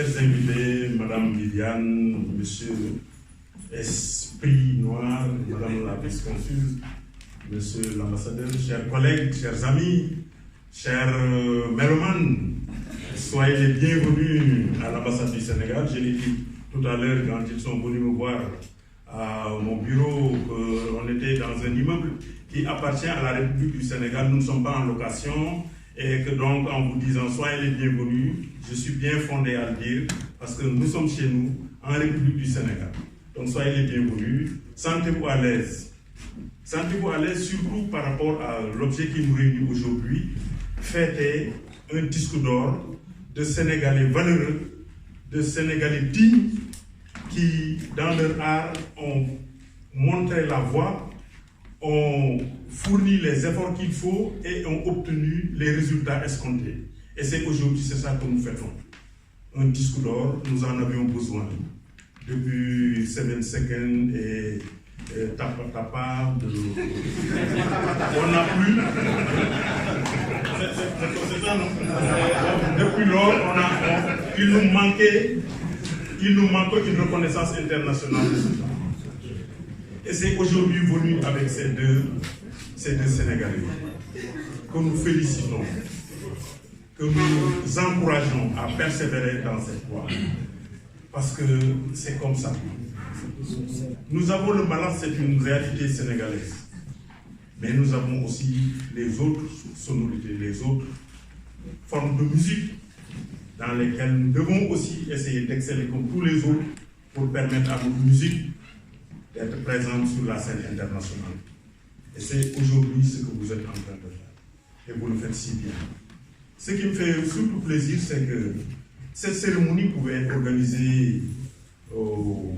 chers invités, Madame Viviane, Monsieur Esprit Noir, Madame la vice-consul, Monsieur l'ambassadeur, chers collègues, chers amis, chers mélomanes, soyez les bienvenus à l'ambassade du Sénégal. Je l'ai dit tout à l'heure quand ils sont venus me voir à mon bureau qu'on était dans un immeuble qui appartient à la République du Sénégal. Nous ne sommes pas en location et que donc en vous disant soyez les bienvenus, je suis bien fondé à le dire parce que nous sommes chez nous en République du Sénégal. Donc soyez les bienvenus, sentez-vous à l'aise. Sentez-vous à l'aise surtout par rapport à l'objet qui nous réunit aujourd'hui, fêter un disque d'or de Sénégalais valeureux, de Sénégalais dignes qui, dans leur art, ont montré la voie, ont fourni les efforts qu'il faut et ont obtenu les résultats escomptés. Et c'est aujourd'hui, c'est ça que nous faisons. Un disque d'or, nous en avions besoin. Depuis 7 Seconds et Tapa Tapa, on n'a plus. C'est ça, non? Depuis lors, il nous manquait une reconnaissance internationale de ce genre. Et c'est aujourd'hui venu avec ces deux Sénégalais que nous félicitons, que nous encourageons à persévérer dans cette voie. Parce que c'est comme ça. Nous avons le malade, c'est une réalité sénégalaise. Mais nous avons aussi les autres sonorités, les autres formes de musique dans lesquelles nous devons aussi essayer d'exceller comme tous les autres pour permettre à notre musique d'être présente sur la scène internationale. Et c'est aujourd'hui ce que vous êtes en train de faire. Et vous le faites si bien. Ce qui me fait surtout plaisir, c'est que cette cérémonie pouvait être organisée au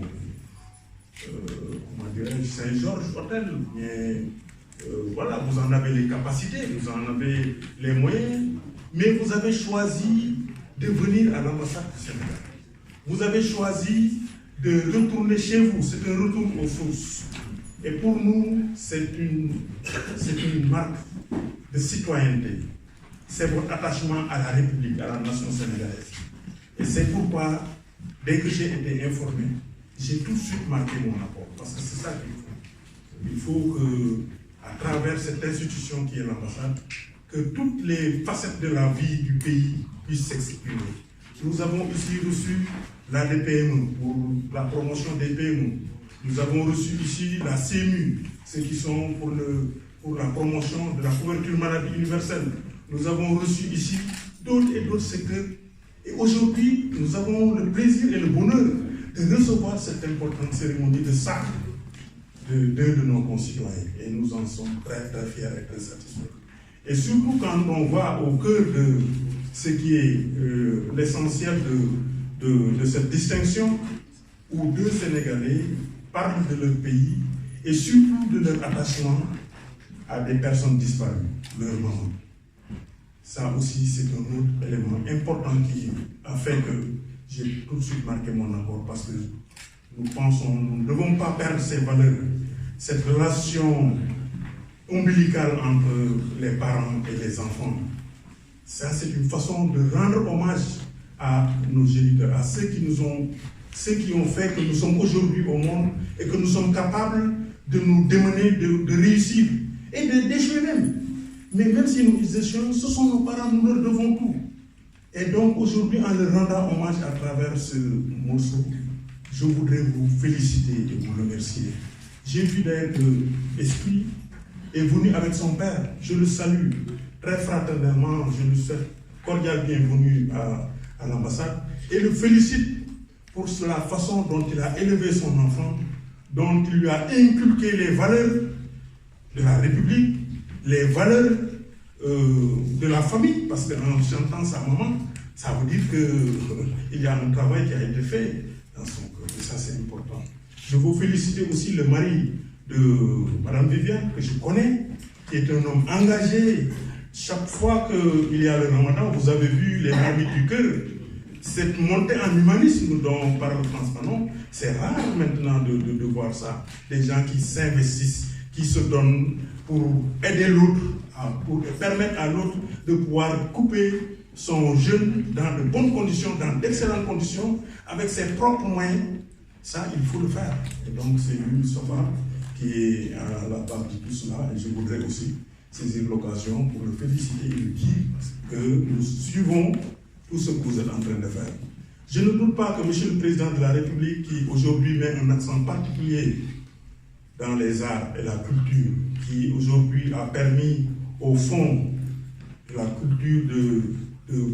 Saint-Georges Hôtel. Mais voilà, vous en avez les capacités, vous en avez les moyens, mais vous avez choisi de venir à l'ambassade du Sénégal. Vous avez choisi de retourner chez vous, c'est un retour aux sources. Et pour nous, c'est une marque de citoyenneté. C'est votre attachement à la République, à la nation sénégalaise. Et c'est pourquoi, dès que j'ai été informé, j'ai tout de suite marqué mon apport. Parce que c'est ça qu'il faut. Il faut que, à travers cette institution qui est l'ambassade, que toutes les facettes de la vie du pays puissent s'exprimer. Nous avons ici reçu la DPME pour la promotion des PME. Nous avons reçu ici la CMU, ceux qui sont pour la promotion de la couverture maladie universelle. Nous avons reçu ici d'autres et d'autres secteurs. Et aujourd'hui, nous avons le plaisir et le bonheur de recevoir cette importante cérémonie de sacre de deux de nos concitoyens. Et nous en sommes très très fiers et très satisfaits. Et surtout quand on va au cœur de ce qui est l'essentiel de cette distinction, où deux Sénégalais parlent de leur pays et surtout de leur attachement à des personnes disparues, leurs mamans. Ça aussi, c'est un autre élément important qui a fait que j'ai tout de suite marqué mon apport parce que nous pensons, nous ne devons pas perdre ces valeurs, cette relation ombilicale entre les parents et les enfants. Ça, c'est une façon de rendre hommage à nos géniteurs, à ceux qui ont fait que nous sommes aujourd'hui au monde et que nous sommes capables de nous démener, de réussir et d'échouer même. Mais même si nous échouons, ce sont nos parents, nous leur devons tout. Et donc aujourd'hui, en leur rendant hommage à travers ce morceau, je voudrais vous féliciter et vous remercier. J'ai vu d'ailleurs que l'Esprit est venu avec son père. Je le salue très fraternellement, je lui souhaite cordial bienvenue à l'ambassade et le félicite pour la façon dont il a élevé son enfant, dont il lui a inculqué les valeurs de la République, les valeurs de la famille, parce qu'en chantant sa maman, ça veut dire qu'il y a un travail qui a été fait dans son cœur, et ça c'est important. Je veux féliciter aussi le mari de Madame Viviane, que je connais, qui est un homme engagé. Chaque fois qu'il y a le Ramadan, vous avez vu les marmites du cœur, cette montée en humanisme dont parle France Fanon, c'est rare maintenant de voir ça. Des gens qui s'investissent, qui se donnent pour aider l'autre, pour permettre à l'autre de pouvoir couper son jeune dans de bonnes conditions, dans d'excellentes conditions, avec ses propres moyens. Ça, il faut le faire. Et donc, c'est lui, Sofa, qui est à la base de tout cela. Et je voudrais aussi saisir l'occasion pour le féliciter et lui dire que nous suivons tout ce que vous êtes en train de faire. Je ne doute pas que M. le Président de la République, qui aujourd'hui met un accent particulier dans les arts et la culture, qui aujourd'hui a permis au fond de la culture de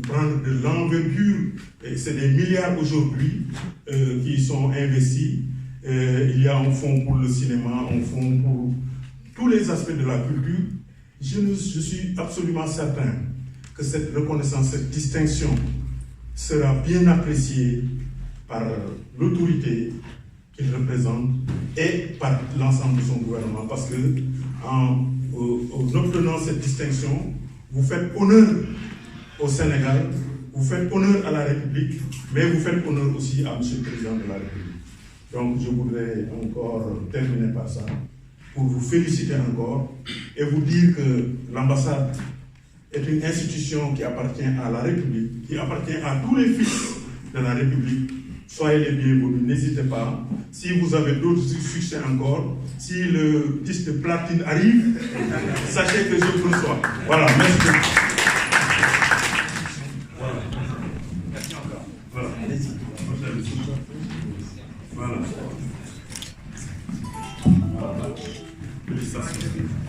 prendre de l'envergure, et c'est des milliards aujourd'hui qui sont investis. Il y a un fonds pour le cinéma, un fonds pour tous les aspects de la culture. Je suis absolument certain que cette reconnaissance, cette distinction sera bien appréciée par l'autorité qu'il représente et par l'ensemble de son gouvernement, parce que en obtenant cette distinction, vous faites honneur au Sénégal, vous faites honneur à la République, mais vous faites honneur aussi à M. le Président de la République. Donc je voudrais encore terminer par ça, pour vous féliciter encore et vous dire que l'ambassade est une institution qui appartient à la République, qui appartient à tous les fils de la République. Soyez les bienvenus, n'hésitez pas. Si vous avez d'autres succès encore, si le disque de platine arrive, sachez que je vous reçois. Voilà, merci beaucoup. Merci encore. Voilà. Voilà. Félicitations.